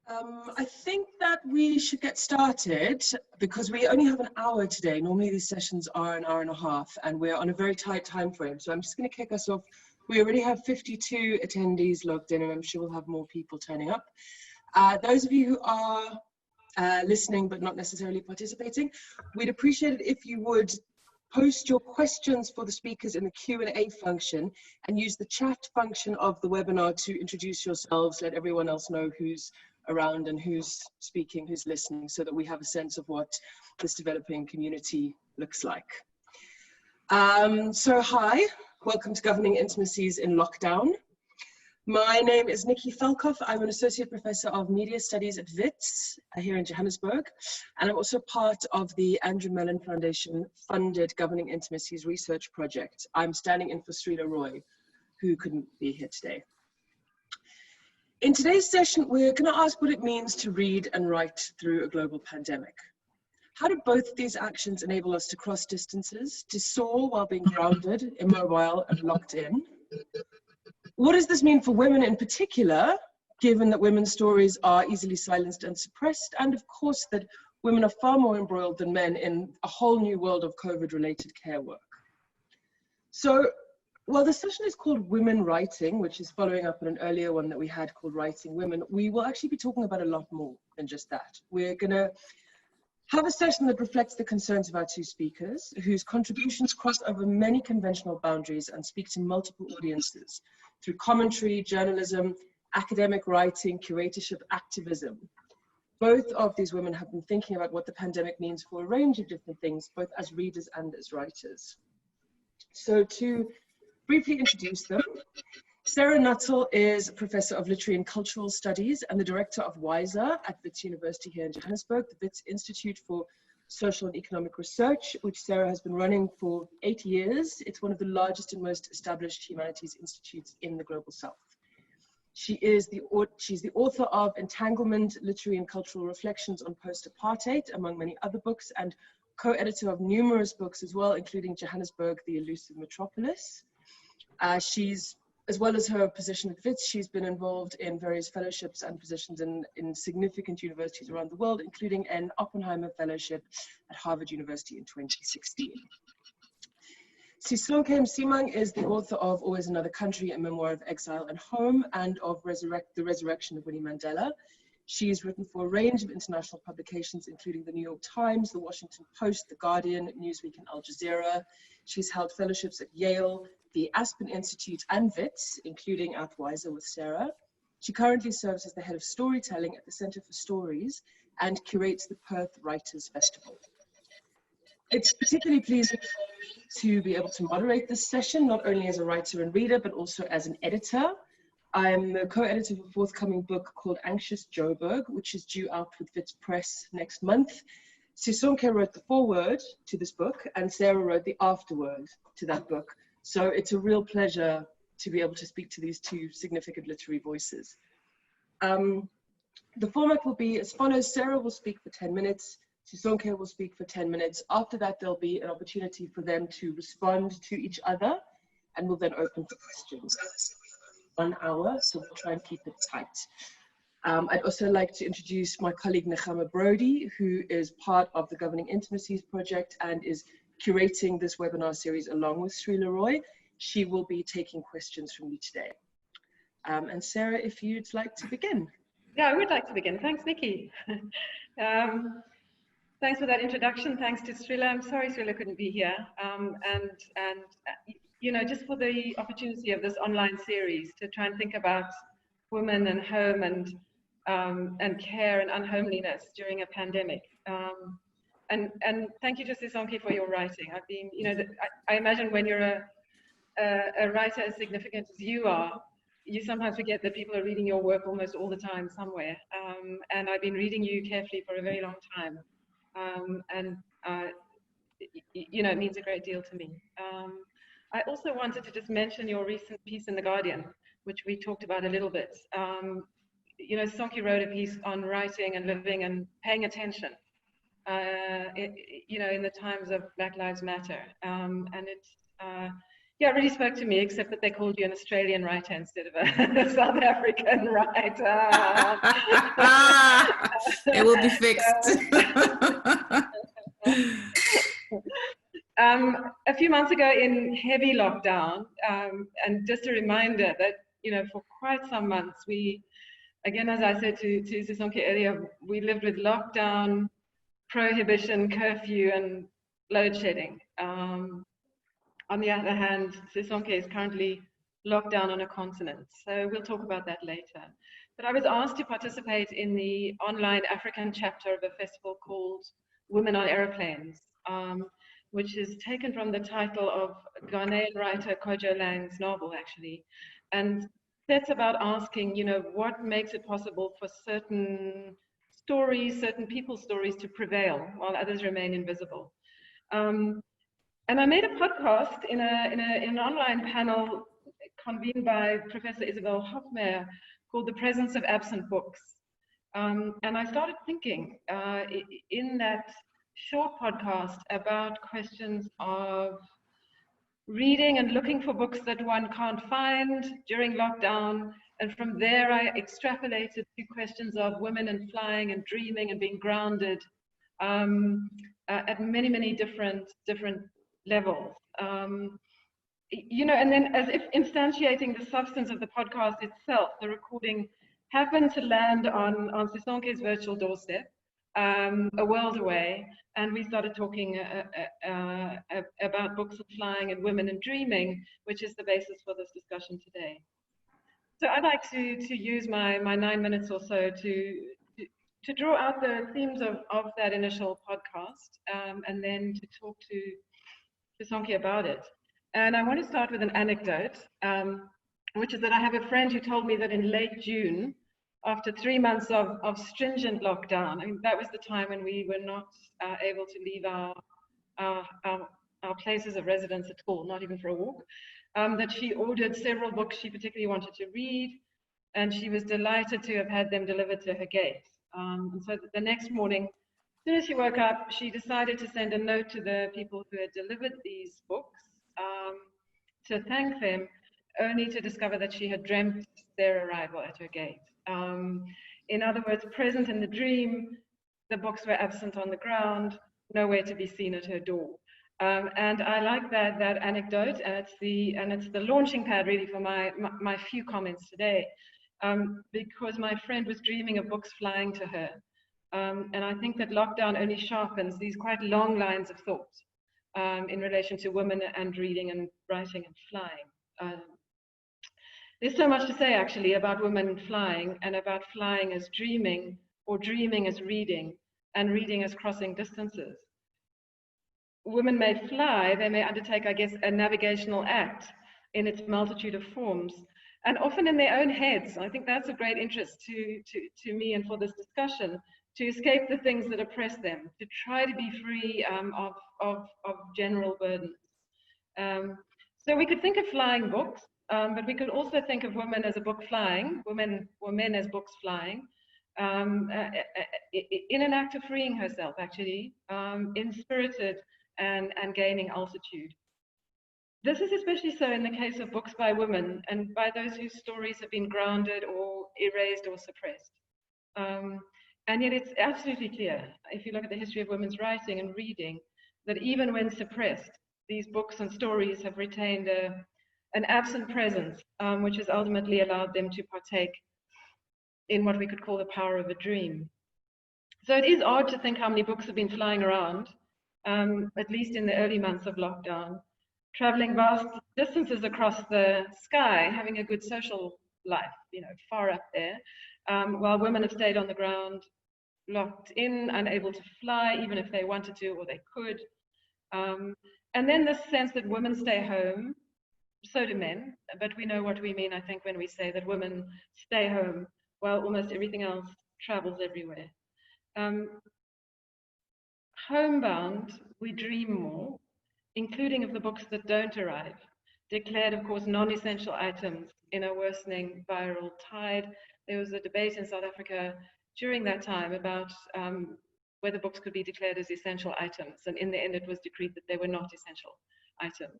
I think that we should get started because we only have an hour today. Normally these sessions are an hour and a half and we're on a very tight time frame. So I'm just going to kick us off. We already have 52 attendees logged in and I'm sure we'll have more people turning up. Those of you who are listening but not necessarily participating, we'd appreciate it if you would post your questions for the speakers in the Q&A function and use the chat function of the webinar to introduce yourselves, let everyone else know who's around and who's speaking, who's listening, so that we have a sense of what this developing community looks like. So hi, welcome to Governing Intimacies in Lockdown. My name is Nikki Felkoff. I'm an Associate Professor of Media Studies at WITS here in Johannesburg, and I'm also part of the Andrew Mellon Foundation funded Governing Intimacies research project. I'm standing in for Srila Roy, who couldn't be here today. In today's session, we're going to ask what it means to read and write through a global pandemic. How do both of these actions enable us to cross distances, to soar while being grounded, immobile, and locked in? What does this mean for women in particular, given that women's stories are easily silenced and suppressed, and of course that women are far more embroiled than men in a whole new world of COVID-related care work? So, while the session is called Women Writing, which is following up on an earlier one that we had called Writing Women, we will actually be talking about a lot more than just that. We're going to have a session that reflects the concerns of our two speakers, whose contributions cross over many conventional boundaries and speak to multiple audiences through commentary, journalism, academic writing, curatorship, activism. Both of these women have been thinking about what the pandemic means for a range of different things, both as readers and as writers. So to briefly introduce them, Sarah Nuttall is Professor of Literary and Cultural Studies and the Director of WISER at WITS University here in Johannesburg, the WITS Institute for Social and Economic Research, which Sarah has been running for 8 years. It's one of the largest and most established humanities institutes in the Global South. She's the author of Entanglement, Literary and Cultural Reflections on Postapartheid, among many other books, and co-editor of numerous books as well, including Johannesburg, the Elusive Metropolis. As well as her position at WITS, she's been involved in various fellowships and positions in significant universities around the world, including an Oppenheimer Fellowship at Harvard University in 2016. Sisonke Msimang is the author of Always Another Country, a memoir of exile and home, and of The Resurrection of Winnie Mandela. She's written for a range of international publications, including the New York Times, the Washington Post, the Guardian, Newsweek, and Al Jazeera. She's held fellowships at Yale, the Aspen Institute, and WITS, including at WISER with Sarah. She currently serves as the head of storytelling at the Center for Stories and curates the Perth Writers Festival. It's particularly pleasing to be able to moderate this session, not only as a writer and reader, but also as an editor. I'm the co-editor of a forthcoming book called Anxious Joburg, which is due out with WITS Press next month. Sisonke wrote the foreword to this book, and Sarah wrote the afterword to that book. So it's a real pleasure to be able to speak to these two significant literary voices. The format will be as follows. Sarah will speak for 10 minutes. Sisonke will speak for 10 minutes. After that, there'll be an opportunity for them to respond to each other, and we'll then open for questions. 1 hour, so we'll try and keep it tight. I'd also like to introduce my colleague Nechama Brody, who is part of the Governing Intimacies project and is curating this webinar series along with Srila Roy. She will be taking questions from you today. And Sarah, if you'd like to begin. Yeah, I would like to begin. Thanks, Nikki. Thanks for that introduction. Thanks to Srila. I'm sorry Srila couldn't be here. You know, just for the opportunity of this online series to try and think about women and home and care and unhomeliness during a pandemic. And thank you to Sisonke for your writing. I've been, you know, I imagine when you're a writer as significant as you are, you sometimes forget that people are reading your work almost all the time somewhere. And I've been reading you carefully for a very long time. You know, it means a great deal to me. I also wanted to just mention your recent piece in The Guardian, which we talked about a little bit. You know, Sisonke wrote a piece on writing and living and paying attention, you know, in the times of Black Lives Matter. And Yeah, it really spoke to me, except that they called you an Australian writer instead of a South African writer. It will be fixed. A few months ago in heavy lockdown, and just a reminder that, you know, for quite some months, we, again, as I said to Sisonke earlier, we lived with lockdown, prohibition, curfew, and load shedding. On the other hand, Sisonke is currently locked down on a continent, so we'll talk about that later. But I was asked to participate in the online African chapter of a festival called Women on Aeroplanes, which is taken from the title of Ghanaian writer Kojo Lang's novel, actually. And that's about asking, you know, what makes it possible for certain stories, certain people's stories to prevail while others remain invisible. And I made a podcast in an online panel convened by Professor Isabel Hofmeyr called The Presence of Absent Books. And I started thinking in that short podcast about questions of reading and looking for books that one can't find during lockdown. And from there, I extrapolated to questions of women and flying and dreaming and being grounded at many, many different levels. You know, and then as if instantiating the substance of the podcast itself, the recording happened to land on Sisonke's virtual doorstep, a world away, and we started talking about books and flying and women and dreaming, which is the basis for this discussion today. So I'd like to use my 9 minutes or so to draw out the themes of that initial podcast, and then to talk to Sisonke about it. And I want to start with an anecdote, which is that I have a friend who told me that in late June, after 3 months of stringent lockdown, I mean, that was the time when we were not able to leave our places of residence at all, not even for a walk, that she ordered several books she particularly wanted to read, and she was delighted to have had them delivered to her gate. And so the next morning, as soon as she woke up, she decided to send a note to the people who had delivered these books to thank them, only to discover that she had dreamt their arrival at her gate. In other words, present in the dream, the books were absent on the ground, nowhere to be seen at her door. And I like that anecdote, and it's the launching pad really for my few comments today, because my friend was dreaming of books flying to her. And I think that lockdown only sharpens these quite long lines of thought in relation to women and reading and writing and flying. There's so much to say actually about women flying, and about flying as dreaming, or dreaming as reading, and reading as crossing distances. Women may fly, they may undertake, I guess, a navigational act in its multitude of forms, and often in their own heads. I think that's of great interest to me and for this discussion, to escape the things that oppress them, to try to be free of general burdens. So we could think of flying books, but we could also think of women as a book flying, women or men as books flying, in an act of freeing herself, actually, inspirited and gaining altitude. This is especially so in the case of books by women, and by those whose stories have been grounded or erased or suppressed. And yet it's absolutely clear, if you look at the history of women's writing and reading, that even when suppressed, these books and stories have retained an absent presence, which has ultimately allowed them to partake in what we could call the power of a dream. So it is odd to think how many books have been flying around, at least in the early months of lockdown, traveling vast distances across the sky, having a good social life, you know, far up there, while women have stayed on the ground, locked in, unable to fly, even if they wanted to or they could. And then this sense that women stay home, so do men, but we know what we mean, I think, when we say that women stay home while almost everything else travels everywhere. Homebound, we dream more, including of the books that don't arrive, declared, of course, non-essential items in a worsening viral tide. There was a debate in South Africa during that time about whether books could be declared as essential items, and in the end it was decreed that they were not essential items.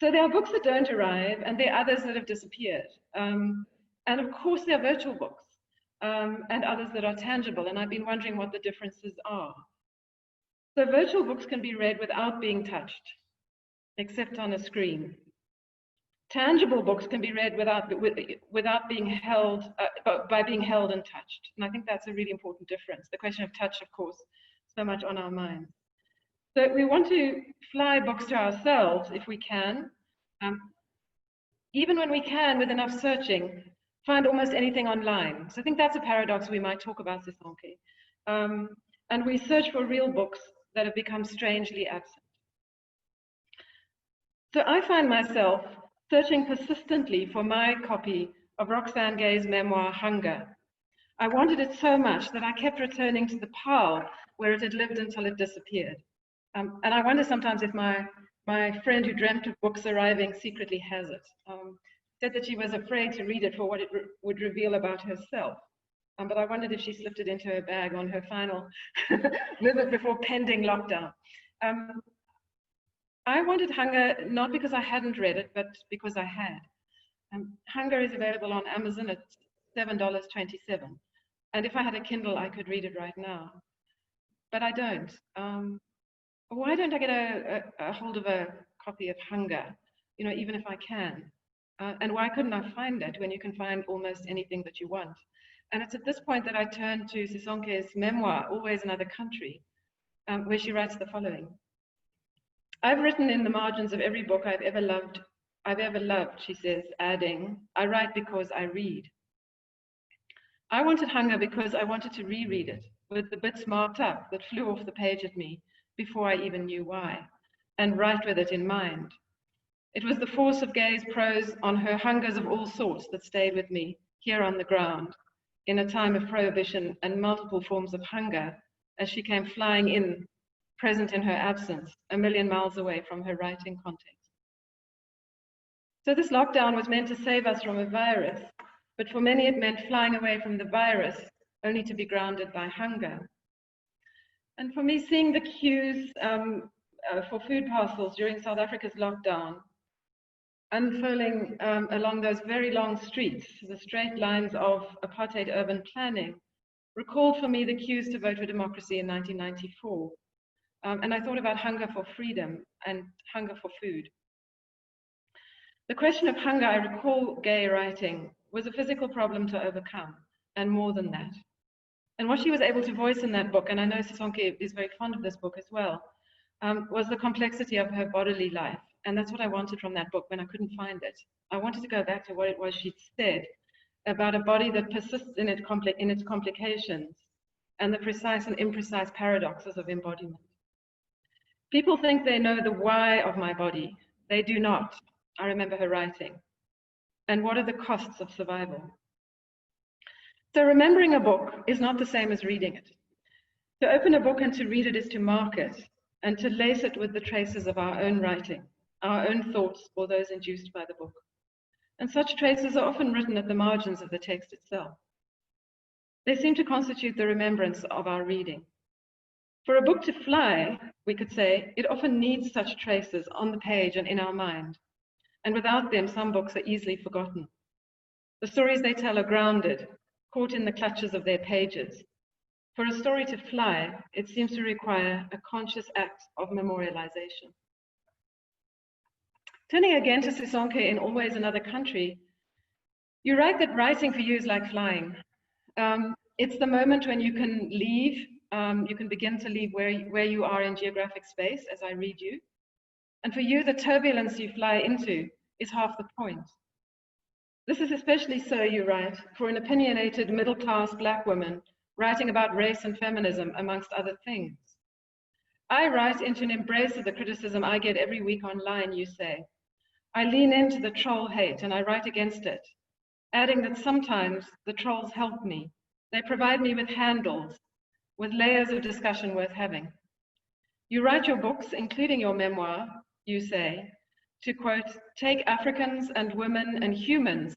So there are books that don't arrive, and there are others that have disappeared. And of course, there are virtual books, and others that are tangible, and I've been wondering what the differences are. So virtual books can be read without being touched, except on a screen. Tangible books can be read without being held, by being held and touched. And I think that's a really important difference. The question of touch, of course, so much on our minds. So we want to fly books to ourselves if we can. Even when we can, with enough searching, find almost anything online. So I think that's a paradox we might talk about, Sisonke. And we search for real books that have become strangely absent. So I find myself searching persistently for my copy of Roxane Gay's memoir, Hunger. I wanted it so much that I kept returning to the pile where it had lived until it disappeared. And I wonder sometimes if my friend who dreamt of books arriving secretly has it. Said that she was afraid to read it for what it would reveal about herself. But I wondered if she slipped it into her bag on her final visit before pending lockdown. I wanted Hunger not because I hadn't read it, but because I had. Hunger is available on Amazon at $7.27. And if I had a Kindle, I could read it right now. But I don't. Why don't I get a hold of a copy of Hunger, you know, even if I can? And why couldn't I find it when you can find almost anything that you want? And it's at this point that I turn to Sisonke's memoir, Always Another Country, where she writes the following. I've written in the margins of every book I've ever loved, she says, adding, I write because I read. I wanted Hunger because I wanted to reread it, with the bits marked up that flew off the page at me before I even knew why, and write with it in mind. It was the force of Gay's prose on her hungers of all sorts that stayed with me here on the ground, in a time of prohibition and multiple forms of hunger, as she came flying in, present in her absence, a million miles away from her writing context. So this lockdown was meant to save us from a virus, but for many it meant flying away from the virus, only to be grounded by hunger. And for me, seeing the queues for food parcels during South Africa's lockdown, unfurling along those very long streets, the straight lines of apartheid urban planning, recalled for me the queues to vote for democracy in 1994. And I thought about hunger for freedom and hunger for food. The question of hunger, I recall Gay writing, was a physical problem to overcome, and more than that. And what she was able to voice in that book, and I know Sisonke is very fond of this book as well, was the complexity of her bodily life. And that's what I wanted from that book when I couldn't find it. I wanted to go back to what it was she'd said about a body that persists in its complications and the precise and imprecise paradoxes of embodiment. People think they know the why of my body. They do not, I remember her writing. And what are the costs of survival? So remembering a book is not the same as reading it. To open a book and to read it is to mark it and to lace it with the traces of our own writing, our own thoughts, or those induced by the book. And such traces are often written at the margins of the text itself. They seem to constitute the remembrance of our reading. For a book to fly, we could say, it often needs such traces on the page and in our mind. And without them, some books are easily forgotten. The stories they tell are grounded, caught in the clutches of their pages. For a story to fly, it seems to require a conscious act of memorialization. Turning again to Sisonke in Always Another Country, you write that writing for you is like flying. It's the moment when you can leave, you can begin to leave where you are in geographic space, as I read you. And for you, the turbulence you fly into is half the point. This is especially so, you write, for an opinionated middle-class Black woman writing about race and feminism, amongst other things. I write into an embrace of the criticism I get every week online, you say. I lean into the troll hate and I write against it, adding that sometimes the trolls help me. They provide me with handles, with layers of discussion worth having. You write your books, including your memoir, you say, to quote, take Africans and women and humans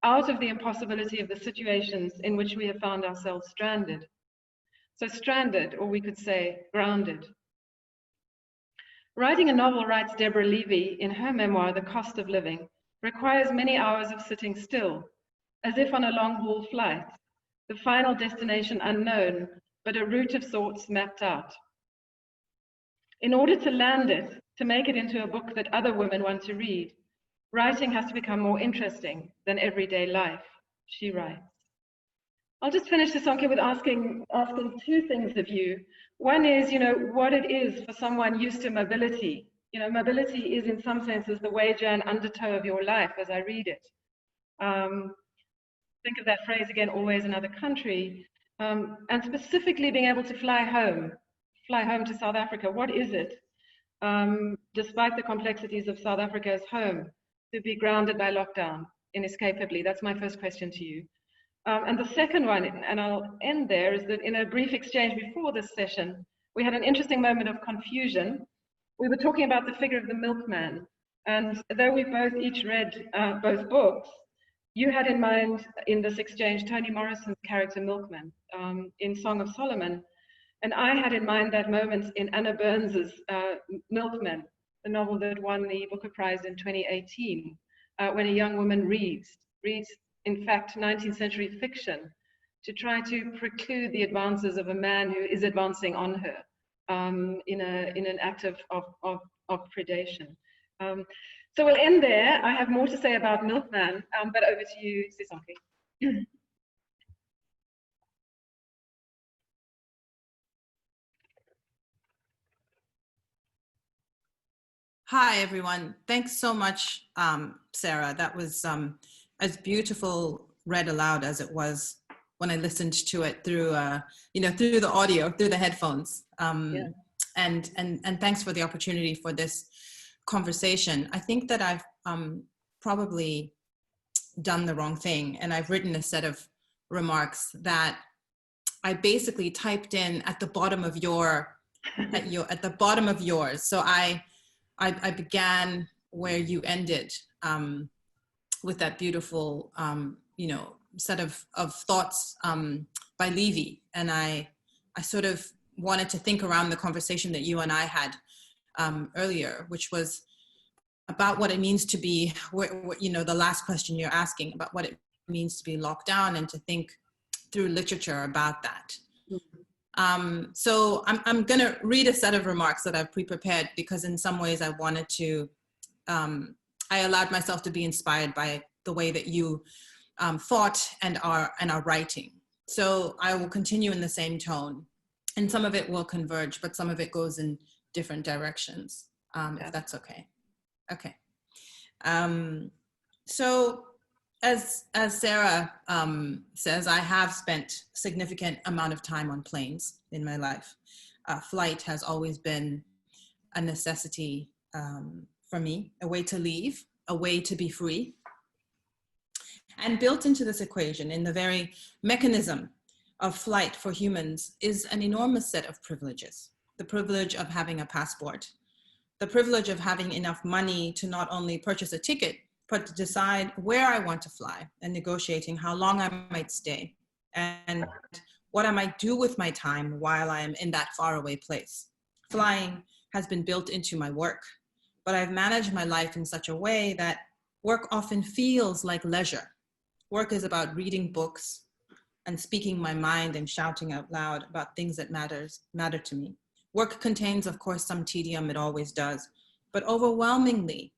out of the impossibility of the situations in which we have found ourselves stranded. So stranded, or we could say grounded. Writing a novel, writes Deborah Levy in her memoir, The Cost of Living, requires many hours of sitting still, as if on a long-haul flight, the final destination unknown, but a route of sorts mapped out. In order to land it, to make it into a book that other women want to read, writing has to become more interesting than everyday life, she writes. I'll just finish, Sisonke, with asking two things of you. One is, what it is for someone used to mobility. Mobility is in some senses the wager and undertow of your life as I read it. Think of that phrase again, always another country, and specifically being able to fly home to South Africa. What is it, despite the complexities of South Africa as home, to be grounded by lockdown inescapably? That's my first question to you. And the second one, and I'll end there, is that in a brief exchange before this session, we had an interesting moment of confusion. We were talking about the figure of the milkman, and though we both each read both books, you had in mind in this exchange Toni Morrison's character Milkman in Song of Solomon, and I had in mind that moment in Anna Burns's Milkman, the novel that won the Booker Prize in 2018, when a young woman reads in fact 19th century fiction to try to preclude the advances of a man who is advancing on her in an act of predation. So we'll end there. I have more to say about Milkman, but over to you, Sisonke. Hi, everyone. Thanks so much, Sarah. That was as beautiful read aloud as it was when I listened to it through, through the audio, through the headphones. Yeah. And thanks for the opportunity for this conversation. I think that I've probably done the wrong thing, and I've written a set of remarks that I basically typed in at the bottom of at the bottom of yours. So I began where you ended with that beautiful, set of thoughts by Levy. And I sort of wanted to think around the conversation that you and I had earlier, which was about what it means to be, the last question you're asking about what it means to be locked down, and to think through literature about that. So I'm going to read a set of remarks that I've pre-prepared, because in some ways I wanted to, I allowed myself to be inspired by the way that you thought and are writing. So I will continue in the same tone, and some of it will converge, but some of it goes in different directions, if that's okay. Okay. So as Sarah says, I have spent a significant amount of time on planes in my life. Flight has always been a necessity for me, a way to leave, a way to be free. And built into this equation, in the very mechanism of flight for humans, is an enormous set of privileges. The privilege of having a passport, the privilege of having enough money to not only purchase a ticket, but to decide where I want to fly, and negotiating how long I might stay and what I might do with my time while I am in that faraway place. Flying has been built into my work, but I've managed my life in such a way that work often feels like leisure. Work is about reading books and speaking my mind and shouting out loud about things that matter to me. Work contains, of course, some tedium, it always does, but overwhelmingly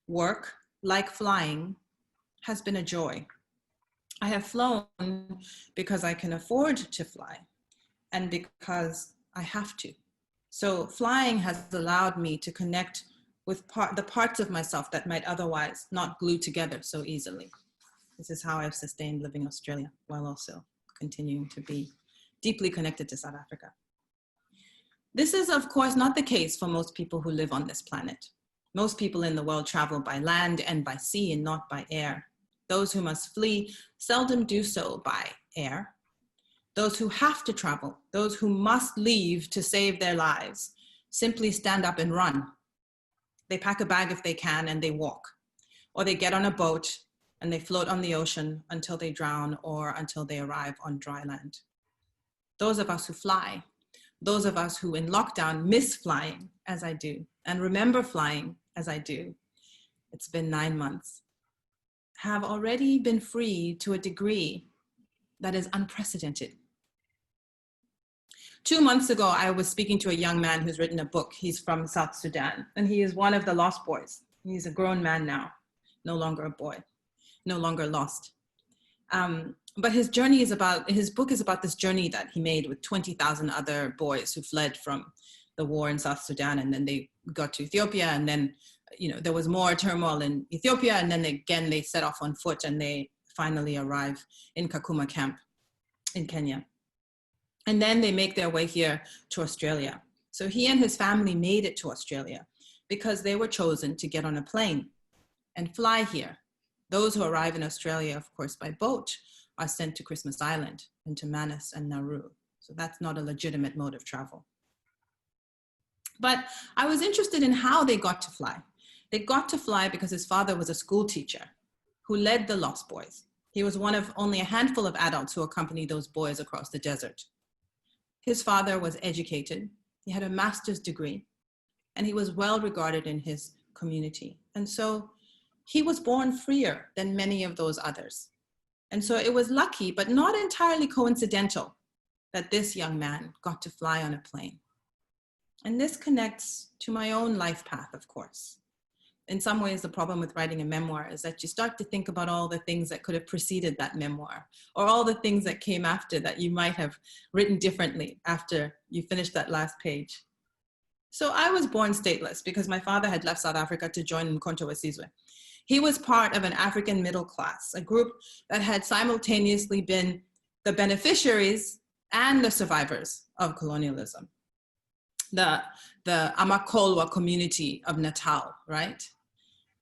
work, like flying, has been a joy. I have flown because I can afford to fly and because I have to. So flying has allowed me to connect with the parts of myself that might otherwise not glue together so easily. This is how I've sustained living in Australia while also continuing to be deeply connected to South Africa. This is, of course, not the case for most people who live on this planet. Most people in the world travel by land and by sea and not by air. Those who must flee seldom do so by air. Those who have to travel, those who must leave to save their lives, simply stand up and run. They pack a bag if they can and they walk, or they get on a boat and they float on the ocean until they drown or until they arrive on dry land. Those of us who fly those of us who in lockdown miss flying as I do and remember flying as I do, it's been 9 months, have already been free to a degree that is unprecedented. 2 months ago, I was speaking to a young man who's written a book. He's from South Sudan, and he is one of the lost boys. He's a grown man now, no longer a boy, no longer lost. But his book is about this journey that he made with 20,000 other boys who fled from the war in South Sudan, and then they got to Ethiopia, and then, you know, there was more turmoil in Ethiopia, and then again they set off on foot, and they finally arrive in Kakuma camp in Kenya. And then they make their way here to Australia. So he and his family made it to Australia because they were chosen to get on a plane and fly here. Those who arrive in Australia, of course, by boat, are sent to Christmas Island and to Manus and Nauru. So that's not a legitimate mode of travel. But I was interested in how they got to fly. They got to fly because his father was a school teacher who led the Lost Boys. He was one of only a handful of adults who accompanied those boys across the desert. His father was educated, he had a master's degree, and he was well regarded in his community. And so he was born freer than many of those others. And so it was lucky, but not entirely coincidental, that this young man got to fly on a plane. And this connects to my own life path, of course. In some ways, the problem with writing a memoir is that you start to think about all the things that could have preceded that memoir, or all the things that came after that you might have written differently after you finished that last page. So I was born stateless because my father had left South Africa to join Mkhonto weSizwe. He was part of an African middle class, a group that had simultaneously been the beneficiaries and the survivors of colonialism. The Amakolwa community of Natal, right?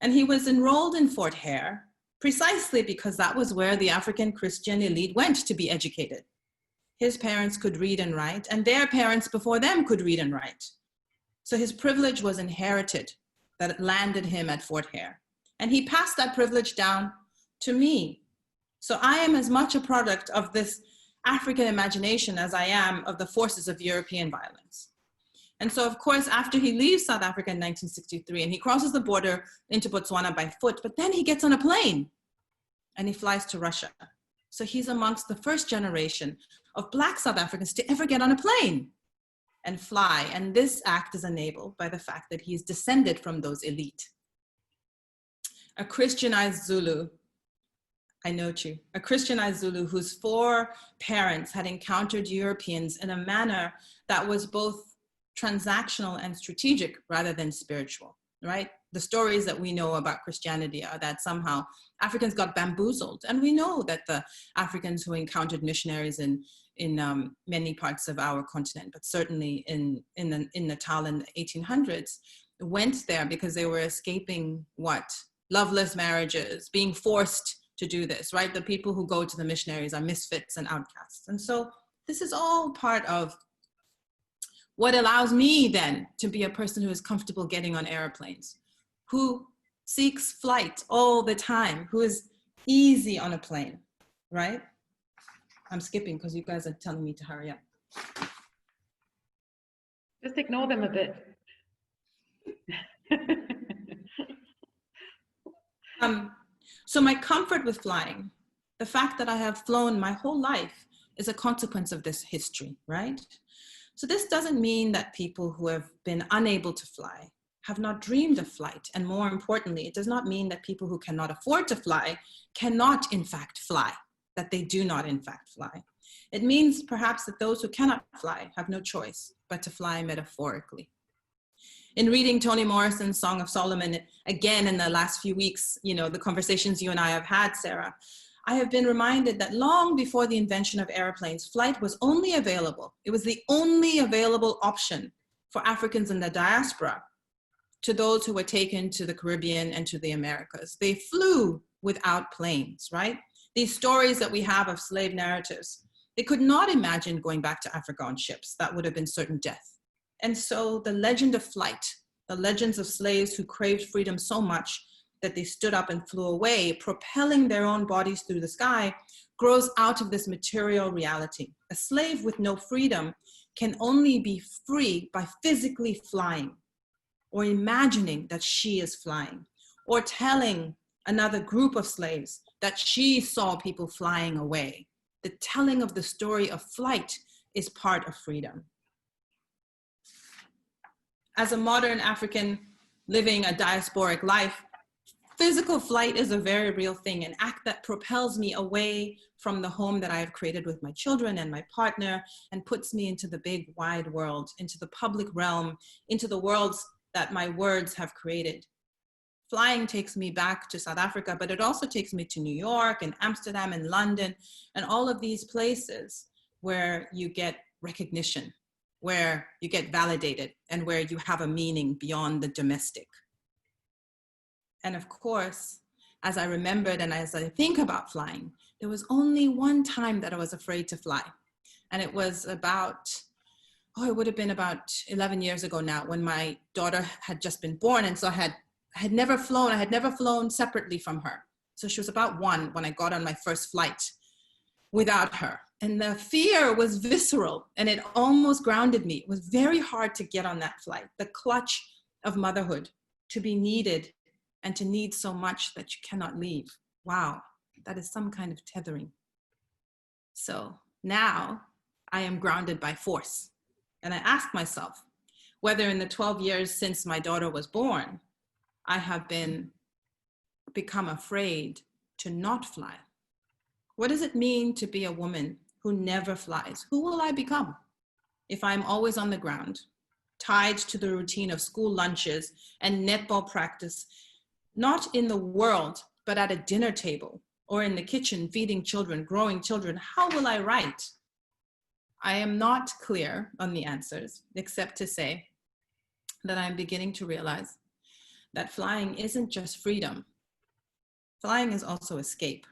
And he was enrolled in Fort Hare precisely because that was where the African Christian elite went to be educated. His parents could read and write, and their parents before them could read and write. So his privilege was inherited, that it landed him at Fort Hare. And he passed that privilege down to me. So I am as much a product of this African imagination as I am of the forces of European violence. And so, of course, after he leaves South Africa in 1963 and he crosses the border into Botswana by foot, but then he gets on a plane and he flies to Russia. So he's amongst the first generation of Black South Africans to ever get on a plane and fly. And this act is enabled by the fact that he's descended from those elite. A Christianized Zulu, I note you, a Christianized Zulu whose 4 parents had encountered Europeans in a manner that was both transactional and strategic rather than spiritual, right? The stories that we know about Christianity are that somehow Africans got bamboozled. And we know that the Africans who encountered missionaries in many parts of our continent, but certainly in Natal in the 1800s, went there because they were escaping what? Loveless marriages, being forced to do this, right? The people who go to the missionaries are misfits and outcasts. And so this is all part of what allows me then to be a person who is comfortable getting on airplanes, who seeks flight all the time, who is easy on a plane, right? I'm skipping because you guys are telling me to hurry up. Just ignore them a bit. So my comfort with flying, the fact that I have flown my whole life, is a consequence of this history, right? So this doesn't mean that people who have been unable to fly have not dreamed of flight. And more importantly, it does not mean that people who cannot afford to fly cannot in fact fly, that they do not in fact fly. It means perhaps that those who cannot fly have no choice but to fly metaphorically. In reading Toni Morrison's Song of Solomon, again in the last few weeks, you know, the conversations you and I have had, Sarah, I have been reminded that long before the invention of airplanes, flight was only available. It was the only available option for Africans in the diaspora to those who were taken to the Caribbean and to the Americas. They flew without planes, right? These stories that we have of slave narratives, they could not imagine going back to Africa on ships. That would have been certain death. And so the legend of flight, the legends of slaves who craved freedom so much that they stood up and flew away, propelling their own bodies through the sky, grows out of this material reality. A slave with no freedom can only be free by physically flying, or imagining that she is flying, or telling another group of slaves that she saw people flying away. The telling of the story of flight is part of freedom. As a modern African living a diasporic life, physical flight is a very real thing, an act that propels me away from the home that I have created with my children and my partner, and puts me into the big wide world, into the public realm, into the worlds that my words have created. Flying takes me back to South Africa, but it also takes me to New York and Amsterdam and London and all of these places where you get recognition, where you get validated, and where you have a meaning beyond the domestic. And of course, as I remembered and as I think about flying, there was only one time that I was afraid to fly. And it was about, it would have been about 11 years ago now, when my daughter had just been born. And so I had never flown separately from her. So she was about 1 when I got on my first flight without her. And the fear was visceral, and it almost grounded me. It was very hard to get on that flight, the clutch of motherhood, to be needed and to need so much that you cannot leave. Wow, that is some kind of tethering. So now I am grounded by force. And I ask myself whether in the 12 years since my daughter was born, I have become afraid to not fly. What does it mean to be a woman who never flies? Who will I become if I'm always on the ground, tied to the routine of school lunches and netball practice, not in the world, but at a dinner table or in the kitchen, feeding children, growing children? How will I write? I am not clear on the answers, except to say that I'm beginning to realize that flying isn't just freedom. Flying is also escape.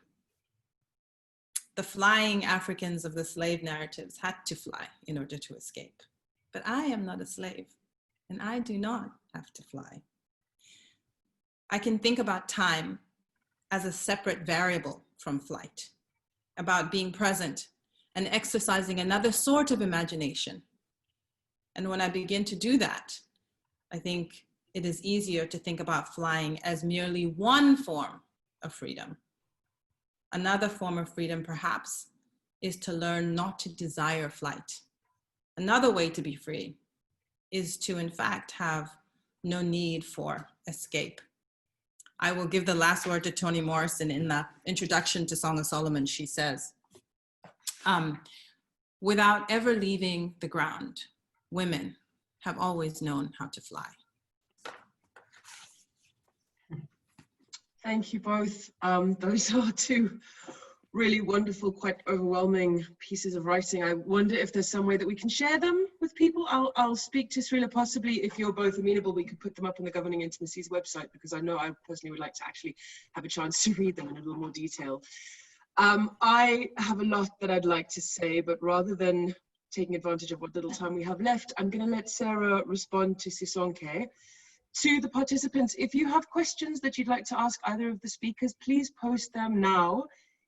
The flying Africans of the slave narratives had to fly in order to escape. But I am not a slave, and I do not have to fly. I can think about time as a separate variable from flight, about being present and exercising another sort of imagination. And when I begin to do that, I think it is easier to think about flying as merely one form of freedom. Another form of freedom, perhaps, is to learn not to desire flight. Another way to be free is to, in fact, have no need for escape. I will give the last word to Toni Morrison. In the introduction to Song of Solomon, she says, without ever leaving the ground, women have always known how to fly. Thank you both. Those are two really wonderful, quite overwhelming pieces of writing. I wonder if there's some way that we can share them with people. I'll speak to Srila. Possibly, if you're both amenable, we could put them up on the Governing Intimacies website, because I know I personally would like to actually have a chance to read them in a little more detail. I have a lot that I'd like to say, but rather than taking advantage of what little time we have left, I'm going to let Sarah respond to Sisonke. To the participants, if you have questions that you'd like to ask either of the speakers, please post them now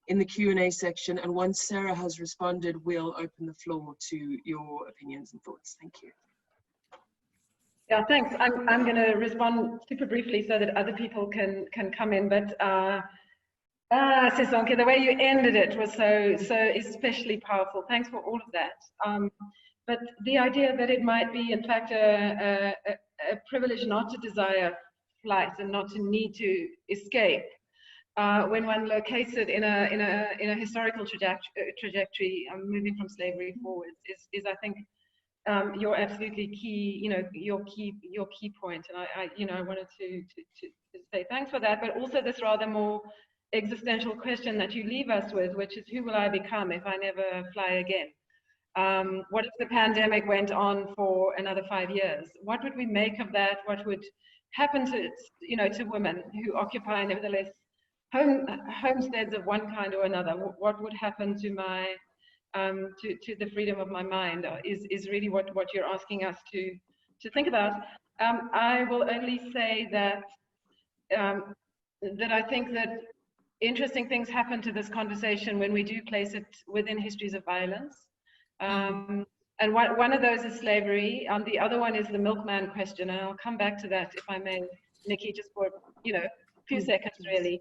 in the Q&A section, and once Sarah has responded, we'll open the floor to your opinions and thoughts. Thank you. Yeah, thanks. I'm going to respond super briefly so that other people can come in. But Sisonke, the way you ended it was so especially powerful. Thanks for all of that. But the idea that it might be, in fact, a privilege not to desire flight and not to need to escape when one locates it in a historical trajectory, moving from slavery forwards, is I think your absolutely key, your key point. And I wanted to say thanks for that, but also this rather more existential question that you leave us with, which is, who will I become if I never fly again? What if the pandemic went on for another 5 years? What would we make of that? What would happen to women who occupy, nevertheless, homesteads of one kind or another? What would happen to my to the freedom of my mind? Is really what you're asking us to think about. I will only say that that I think that interesting things happen to this conversation when we do place it within histories of violence. And one of those is slavery. The other one is the milkman question, and I'll come back to that if I may, Nikki, just for a few seconds really.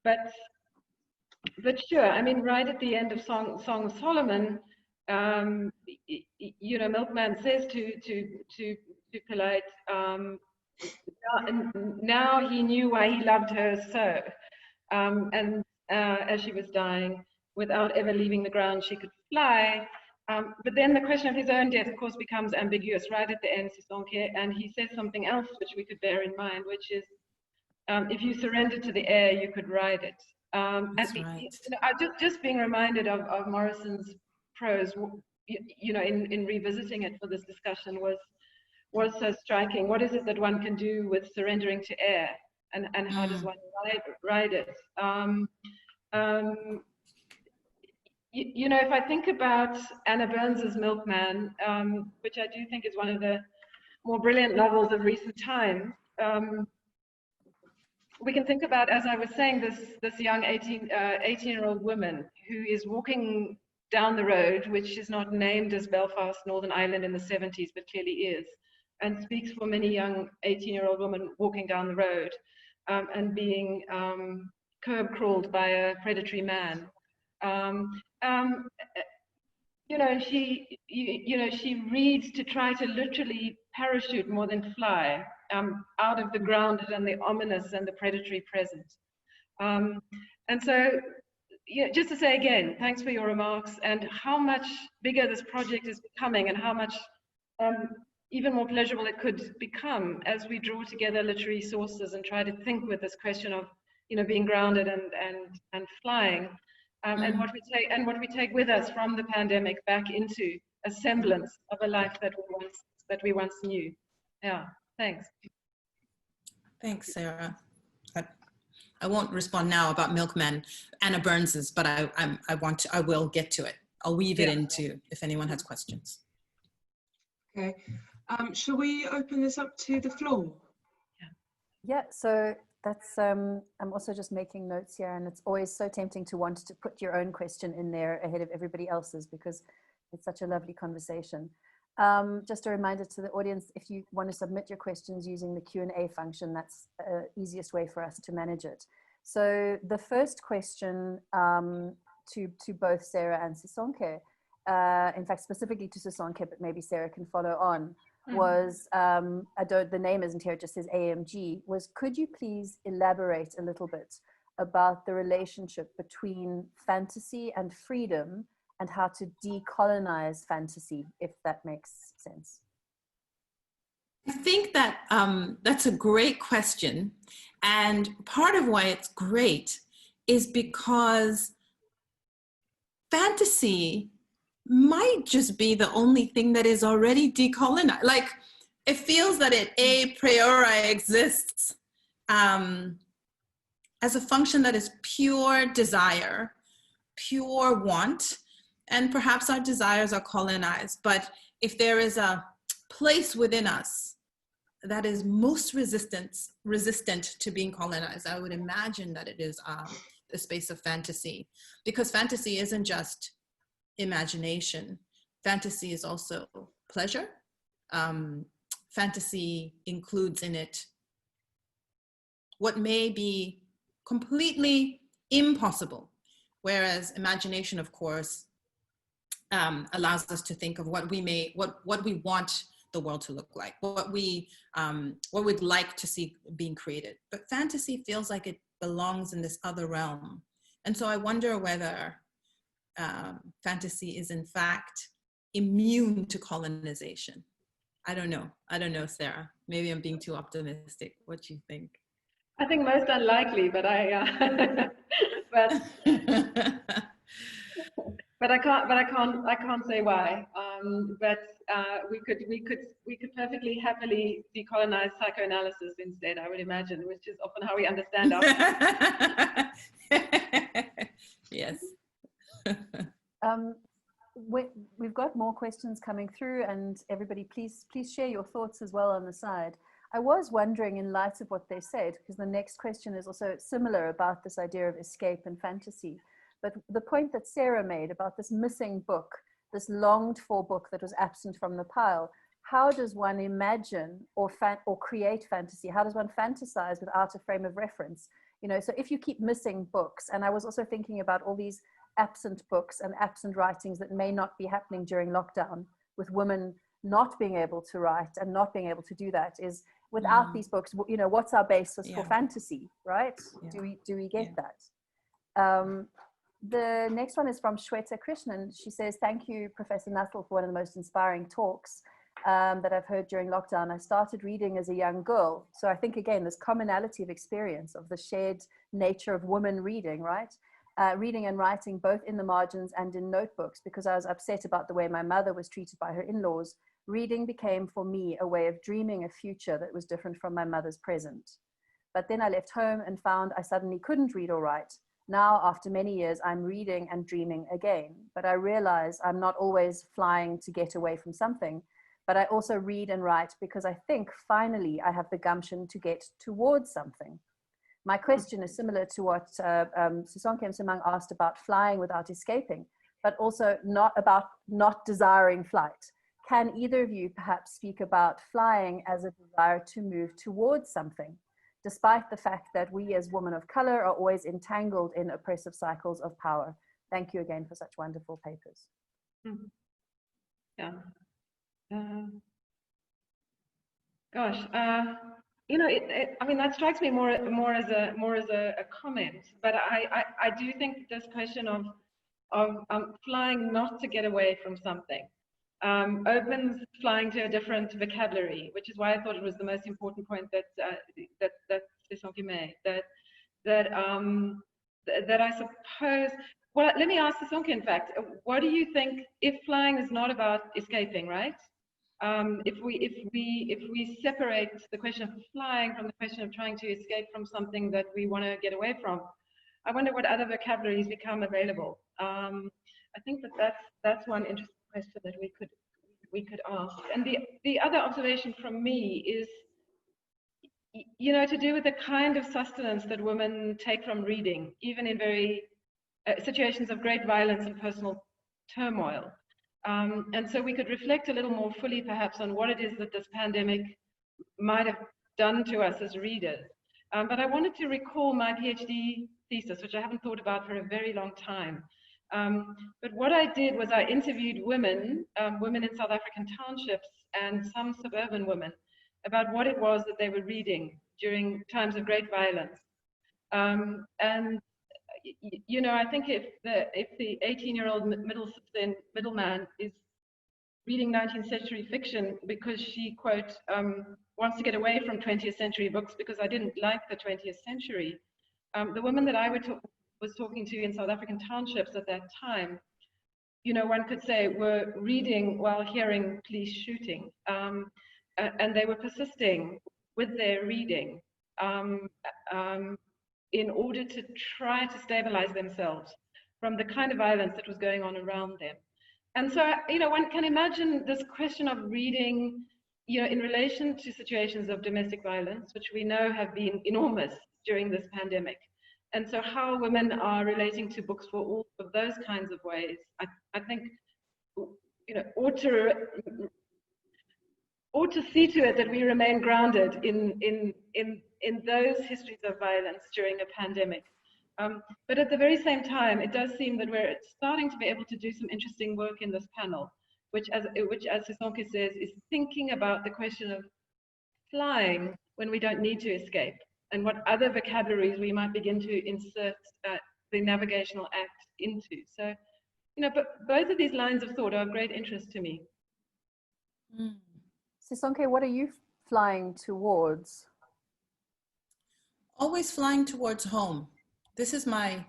But sure, I mean, right at the end of Song of Solomon, Milkman says to Polite, now he knew why he loved her so, and as she was dying, without ever leaving the ground, she could fly. But then the question of his own death, of course, becomes ambiguous right at the end, Sisonke, and he says something else which we could bear in mind, which is, if you surrender to the air, you could ride it. That's right. Just being reminded of Morrison's prose, in revisiting it for this discussion was so striking. What is it that one can do with surrendering to air, and how does one ride it? If I think about Anna Burns's Milkman, which I do think is one of the more brilliant novels of recent times, we can think about, as I was saying, this young 18-year-old woman who is walking down the road, which is not named as Belfast, Northern Ireland in the 70s, but clearly is, and speaks for many young 18-year-old women walking down the road and being curb crawled by a predatory man. She reads to try to literally parachute more than fly out of the grounded and the ominous and the predatory present. And so, just to say again, thanks for your remarks and how much bigger this project is becoming and how much even more pleasurable it could become as we draw together literary sources and try to think with this question of, being grounded and flying. And what we take with us from the pandemic back into a semblance of a life that we once knew. Yeah, thanks. Thanks, Sarah. I won't respond now about Milkman, Anna Burns's, but I will get to it. I'll weave it into if anyone has questions. Okay, shall we open this up to the floor? Yeah, so that's, I'm also just making notes here, and it's always so tempting to want to put your own question in there ahead of everybody else's because it's such a lovely conversation. Just a reminder to the audience, if you want to submit your questions using the Q&A function, that's the easiest way for us to manage it. So the first question to both Sarah and Sisonke, in fact, specifically to Sisonke, but maybe Sarah can follow on, was, the name isn't here, it just says AMG, was could you please elaborate a little bit about the relationship between fantasy and freedom and how to decolonize fantasy, if that makes sense? I think that that's a great question. And part of why it's great is because fantasy might just be the only thing that is already decolonized. Like, it feels that it a priori exists as a function that is pure desire, pure want, and perhaps our desires are colonized. But if there is a place within us that is most resistant to being colonized, I would imagine that it is the space of fantasy, because fantasy isn't just imagination. Fantasy is also pleasure. Fantasy includes in it what may be completely impossible, whereas imagination, of course, allows us to think of what we want the world to look like, what we'd like to see being created. But fantasy feels like it belongs in this other realm. And so I wonder whether fantasy is in fact immune to colonization. I don't know, Sarah. Maybe I'm being too optimistic. What do you think? I think most unlikely, but but I can't say why. We could perfectly happily decolonize psychoanalysis instead, I would imagine, which is often how we understand our. Yes. We've got more questions coming through, and everybody, please share your thoughts as well on the side. I was wondering, in light of what they said, because the next question is also similar about this idea of escape and fantasy, but the point that Sarah made about this missing book this longed for book that was absent from the pile. How does one imagine or create fantasy? How does one fantasize without a frame of reference? You know, so if you keep missing books, and I was also thinking about all these absent books and absent writings that may not be happening during lockdown, with women not being able to write and not being able to do that, is without these books, you know, what's our basis for fantasy, right? Do we get that? The next one is from Shweta Krishnan. She says, thank you, Professor Nuttall, for one of the most inspiring talks that I've heard during lockdown. I started reading as a young girl. So I think, again, this commonality of experience of the shared nature of women reading, right? Reading and writing both in the margins and in notebooks, because I was upset about the way my mother was treated by her in-laws. Reading became for me a way of dreaming a future that was different from my mother's present. But then I left home and found I suddenly couldn't read or write. Now, after many years, I'm reading and dreaming again. But I realize I'm not always flying to get away from something, but I also read and write because I think finally I have the gumption to get towards something. My question is similar to what Sisonke Msimang asked about flying without escaping, but also not about not desiring flight. Can either of you perhaps speak about flying as a desire to move towards something, despite the fact that we as women of color are always entangled in oppressive cycles of power? Thank you again for such wonderful papers. Yeah. You know, I mean, that strikes me more as a comment, but I do think this question of flying not to get away from something opens flying to a different vocabulary, which is why I thought it was the most important point that Sisonke made. That I suppose. Well, let me ask Sisonke. In fact, what do you think if flying is not about escaping, right? If we separate the question of flying from the question of trying to escape from something that we want to get away from, I wonder what other vocabularies become available. I think that's one interesting question that we could ask. And the other observation from me is, you know, to do with the kind of sustenance that women take from reading, even in very situations of great violence and personal turmoil. And so we could reflect a little more fully perhaps on what it is that this pandemic might have done to us as readers. But I wanted to recall my PhD thesis, which I haven't thought about for a very long time. But what I did was I interviewed women in South African townships and some suburban women about what it was that they were reading during times of great violence. And you know, I think if the 18-year-old middleman is reading 19th century fiction because she, quote, wants to get away from 20th century books because I didn't like the 20th century, the women that I was talking to in South African townships at that time, you know, one could say were reading while hearing police shooting, and they were persisting with their reading in order to try to stabilize themselves from the kind of violence that was going on around them. And so, you know, one can imagine this question of reading, you know, in relation to situations of domestic violence, which we know have been enormous during this pandemic. And so how women are relating to books for all of those kinds of ways, I think, you know, ought to see to it that we remain grounded in those histories of violence during a pandemic. But at the very same time, it does seem that we're starting to be able to do some interesting work in this panel, which as Sisonke says, is thinking about the question of flying when we don't need to escape, and what other vocabularies we might begin to insert the navigational act into. So, you know, but both of these lines of thought are of great interest to me. Sisonke, what are you flying towards? Always flying towards home. This is my,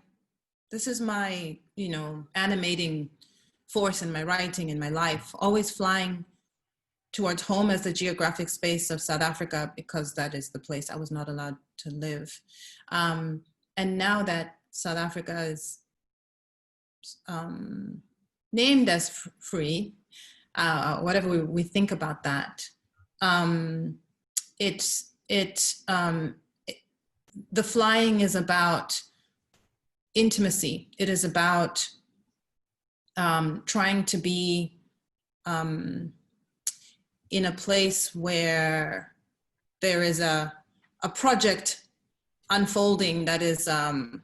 you know, animating force in my writing, in my life. Always flying towards home as the geographic space of South Africa, because that is the place I was not allowed to live. And now that South Africa is named as free, whatever we think about that, the flying is about intimacy. It is about trying to be in a place where there is a project unfolding that is a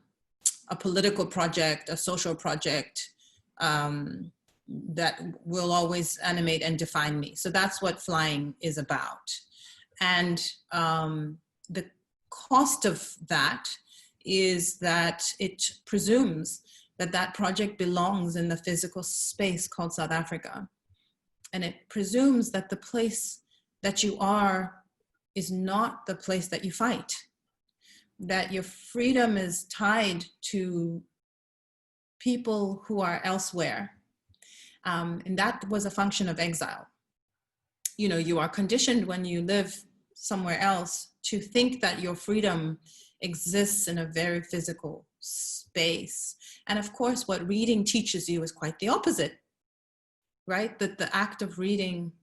political project, a social project that will always animate and define me. So that's what flying is about. And the cost of that is that it presumes that that project belongs in the physical space called South Africa. And it presumes that the place that you are is not the place that you fight, that your freedom is tied to people who are elsewhere. And that was a function of exile. You know, you are conditioned when you live somewhere else to think that your freedom exists in a very physical space. And of course, what reading teaches you is quite the opposite, right? That the act of reading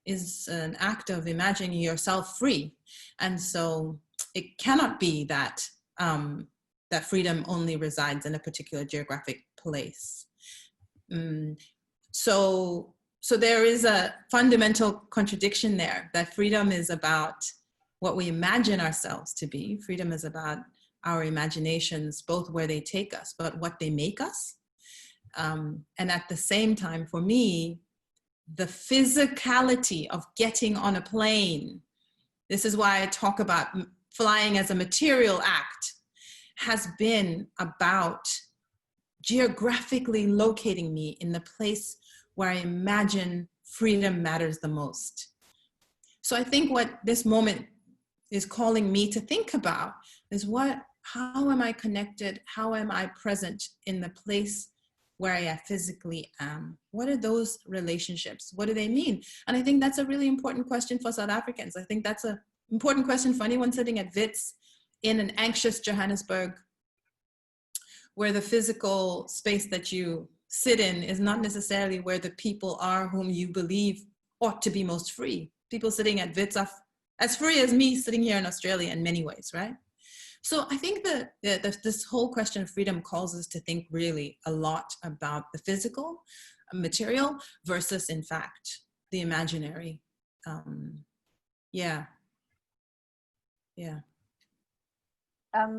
is an act of imagining yourself free. And so it cannot be that that freedom only resides in a particular geographic place. So there is a fundamental contradiction there, that freedom is about what we imagine ourselves to be. Freedom is about our imaginations, both where they take us, but what they make us. And at the same time, for me, the physicality of getting on a plane, this is why I talk about flying as a material act, has been about geographically locating me in the place where I imagine freedom matters the most. So I think what this moment is calling me to think about is how am I connected? How am I present in the place where I physically am? What are those relationships? What do they mean? And I think that's a really important question for South Africans. I think that's an important question for anyone sitting at Wits in an anxious Johannesburg, where the physical space that you sit in is not necessarily where the people are whom you believe ought to be most free. People sitting at Wits are as free as me sitting here in Australia in many ways, right? So I think that this whole question of freedom calls us to think really a lot about the physical, material, versus, in fact, the imaginary. Yeah.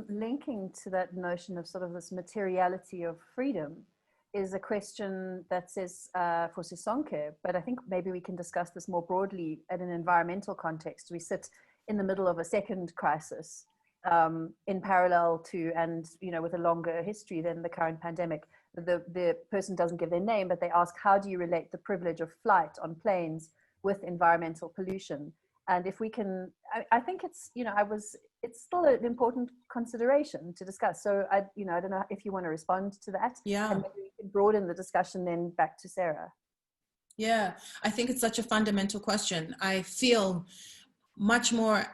Linking to that notion of sort of this materiality of freedom is a question that says for Sisonke, but I think maybe we can discuss this more broadly at an environmental context. We sit in the middle of a second crisis in parallel to, and with a longer history than the current pandemic. The person doesn't give their name, but they ask, how do you relate the privilege of flight on planes with environmental pollution? And if we can, I think it's, it's still an important consideration to discuss. So I don't know if you want to respond to that. Yeah. And maybe we can broaden the discussion then back to Sarah. Yeah, I think it's such a fundamental question. I feel much more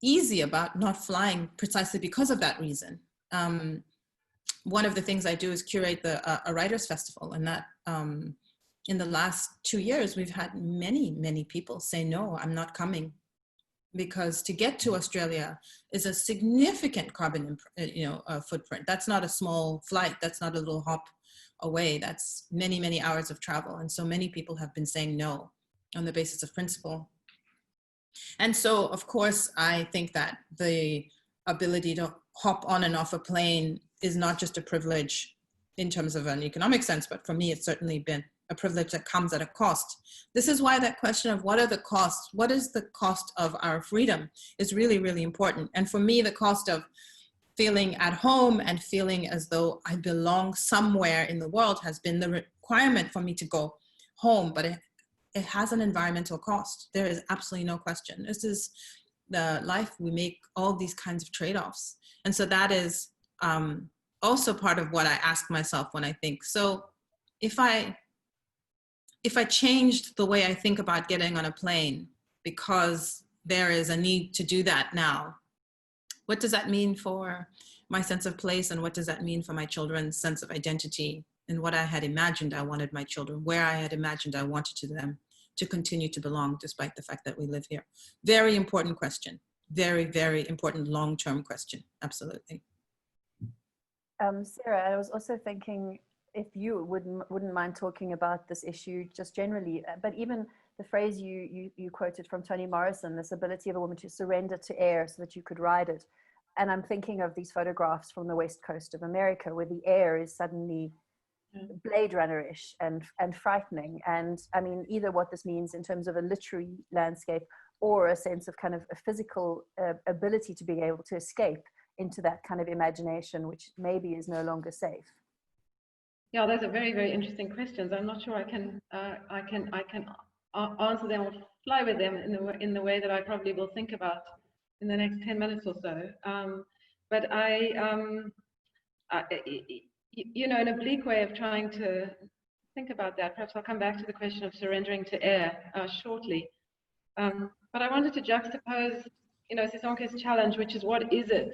easy about not flying precisely because of that reason. One of the things I do is curate a writers' festival, and that in the last 2 years, we've had many people say, no, I'm not coming, because to get to Australia is a significant carbon footprint. That's not a small flight. That's not a little hop away. That's many hours of travel. And so many people have been saying no on the basis of principle. And so, of course, I think that the ability to hop on and off a plane is not just a privilege in terms of an economic sense, but for me, it's certainly been a privilege that comes at a cost. This is why that question of what are the costs, what is the cost of our freedom is really, really important. And for me, the cost of feeling at home and feeling as though I belong somewhere in the world has been the requirement for me to go home, but it has an environmental cost. There is absolutely no question. This is the life. We make all these kinds of trade-offs. And so that is also part of what I ask myself when I think, so if I changed the way I think about getting on a plane because there is a need to do that now, what does that mean for my sense of place, and what does that mean for my children's sense of identity, and what I had imagined I wanted my children, where I had imagined I wanted them to continue to belong despite the fact that we live here? Very important question. Very, very important long-term question. Absolutely. Sarah, I was also thinking, if you wouldn't mind talking about this issue just generally, but even the phrase you quoted from Toni Morrison, this ability of a woman to surrender to air so that you could ride it. And I'm thinking of these photographs from the west coast of America where the air is suddenly Blade Runner-ish and frightening. And I mean, either what this means in terms of a literary landscape or a sense of kind of a physical ability to be able to escape into that kind of imagination, which maybe is no longer safe. Yeah, those are very, very interesting questions. I'm not sure I can answer them or fly with them in the way that I probably will think about in the next 10 minutes or so. But you know, in a bleak way of trying to think about that, perhaps I'll come back to the question of surrendering to air shortly. But I wanted to juxtapose, you know, Sisonke's challenge, which is what is it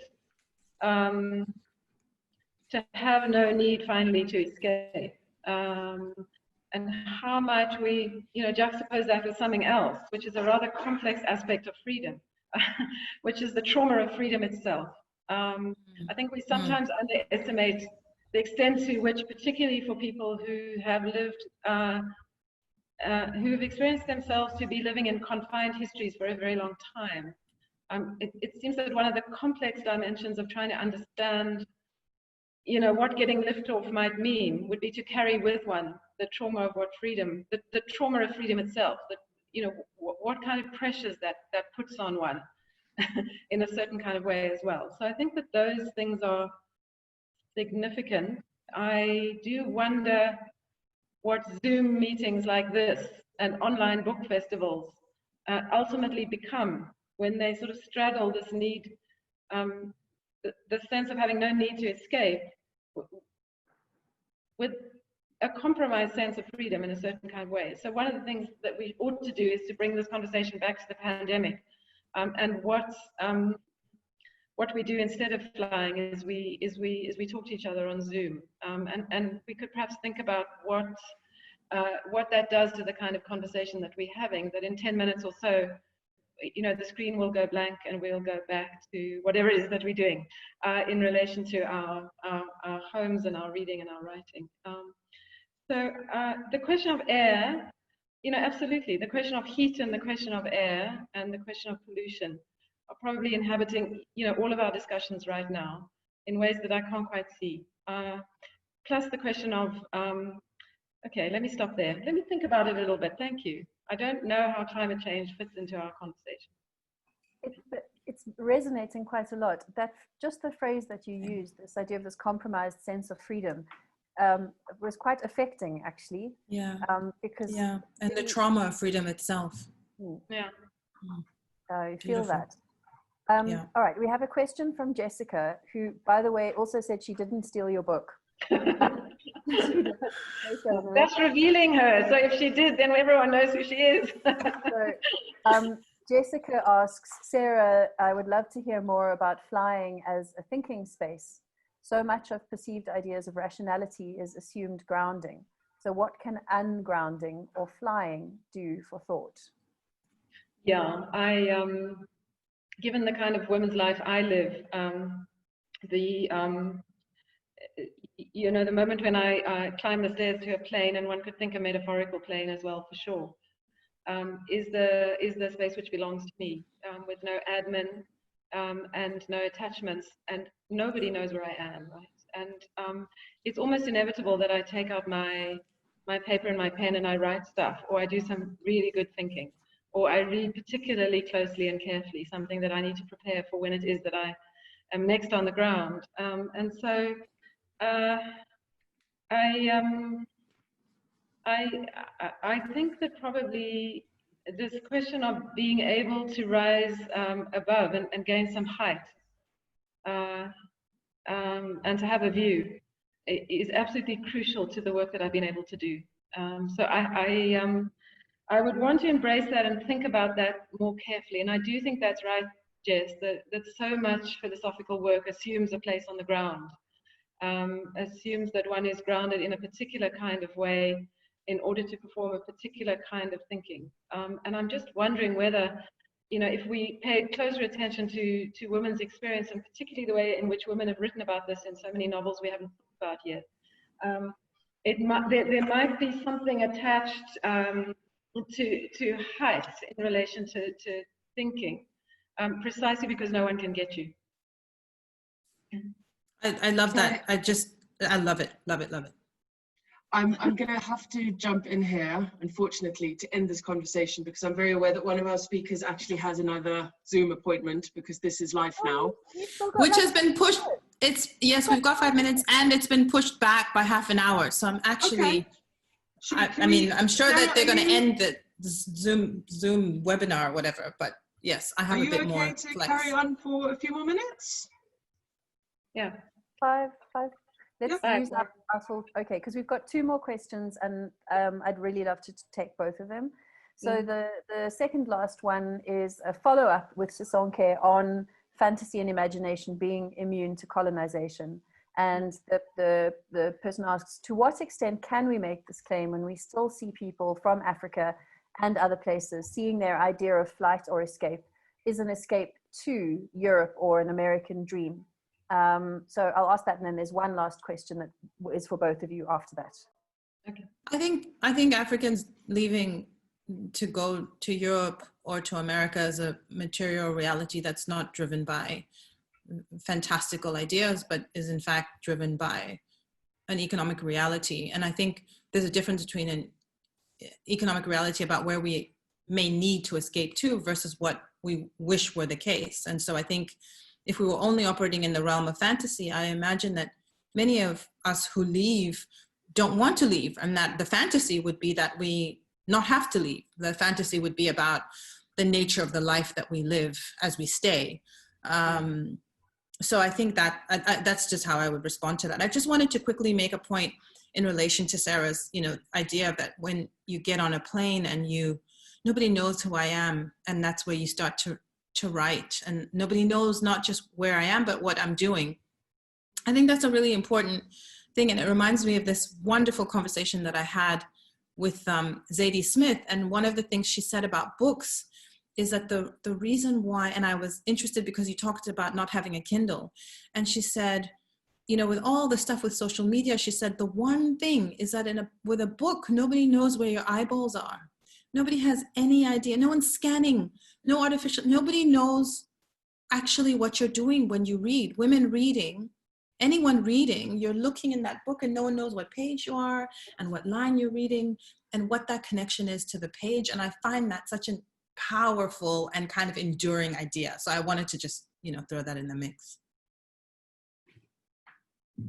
to have no need finally to escape? And how might we, you know, juxtapose that with something else, which is a rather complex aspect of freedom, which is the trauma of freedom itself. I think we sometimes underestimate the extent to which, particularly for people who have lived, who've experienced themselves to be living in confined histories for a very long time. It seems that one of the complex dimensions of trying to understand, you know, what getting lifted off might mean would be to carry with one the trauma of what freedom, the trauma of freedom itself, that, you know, what kind of pressures that puts on one in a certain kind of way as well. So I think that those things are significant. I do wonder what Zoom meetings like this and online book festivals ultimately become when they sort of straddle this need, the sense of having no need to escape with a compromised sense of freedom in a certain kind of way. So one of the things that we ought to do is to bring this conversation back to the pandemic, and what we do instead of flying is we talk to each other on Zoom, and we could perhaps think about what that does to the kind of conversation that we're having, that in 10 minutes or so, you know, the screen will go blank and we'll go back to whatever it is that we're doing in relation to our homes and our reading and our writing. So the question of air, you know, absolutely, the question of heat and the question of air and the question of pollution are probably inhabiting, you know, all of our discussions right now in ways that I can't quite see. Plus the question of, okay, let me stop there. Let me think about it a little bit. Thank you. I don't know how climate change fits into our conversation. It's resonating quite a lot. That just the phrase that you used, this idea of this compromised sense of freedom, was quite affecting, actually. Yeah. Because and the trauma of freedom itself. Yeah. You feel that. All right, we have a question from Jessica, who, by the way, also said she didn't steal your book. That's revealing her. So if she did, then everyone knows who she is. So, Jessica asks, Sarah, I would love to hear more about flying as a thinking space. So much of perceived ideas of rationality is assumed grounding. So what can ungrounding or flying do for thought? Yeah, given the kind of women's life I live, you know, the moment when I climb the stairs to a plane, and one could think a metaphorical plane as well for sure, is the space which belongs to me, with no admin and no attachments, and nobody knows where I am, right? And it's almost inevitable that I take out my paper and my pen and I write stuff, or I do some really good thinking, or I read particularly closely and carefully something that I need to prepare for when it is that I am next on the ground. And so I think that probably this question of being able to rise above and gain some height and to have a view is absolutely crucial to the work that I've been able to do. So I would want to embrace that and think about that more carefully. And I do think that's right, Jess, that so much philosophical work assumes a place on the ground, assumes that one is grounded in a particular kind of way in order to perform a particular kind of thinking. And I'm just wondering whether, you know, if we paid closer attention to women's experience, and particularly the way in which women have written about this in so many novels we haven't thought about yet, there might be something attached to height in relation to thinking, precisely because no one can get you. I love that. I love it. I'm going to have to jump in here, unfortunately, to end this conversation, because I'm very aware that one of our speakers actually has another Zoom appointment, because this is live now. Which has been pushed. Yes, we've got 5 minutes, and it's been pushed back by half an hour. So I'm actually, okay. I'm sure that they're going to end the Zoom webinar or whatever, but yes, I have a bit more. Are you okay to carry on for a few more minutes? Yeah. Five. Let's use our full, okay, because we've got 2 more questions, and I'd really love to take both of them. So the second last one is a follow-up with Sisonke on fantasy and imagination being immune to colonization. And the person asks, to what extent can we make this claim when we still see people from Africa and other places seeing their idea of flight or escape is an escape to Europe or an American dream? So I'll ask that, and then there's one last question that is for both of you after that. Okay. I think Africans leaving to go to Europe or to America is a material reality that's not driven by fantastical ideas, but is in fact driven by an economic reality. And I think there's a difference between an economic reality about where we may need to escape to versus what we wish were the case. And so I think if we were only operating in the realm of fantasy, I imagine that many of us who leave don't want to leave, and that the fantasy would be that we not have to leave. The fantasy would be about the nature of the life that we live as we stay. So I think that that's just how I would respond to that. I just wanted to quickly make a point in relation to Sarah's, idea that when you get on a plane and nobody knows who I am, and that's where you start to write, and nobody knows not just where I am, but what I'm doing. I think that's a really important thing. And it reminds me of this wonderful conversation that I had with Zadie Smith. And one of the things she said about books is that the reason why, and I was interested because you talked about not having a Kindle. And she said, with all the stuff with social media, she said, the one thing is that with a book, nobody knows where your eyeballs are. Nobody has any idea. No one's scanning, nobody knows actually what you're doing when you read. Women reading, anyone reading, you're looking in that book and no one knows what page you are and what line you're reading and what that connection is to the page. And I find that such a powerful and kind of enduring idea. So I wanted to just, throw that in the mix.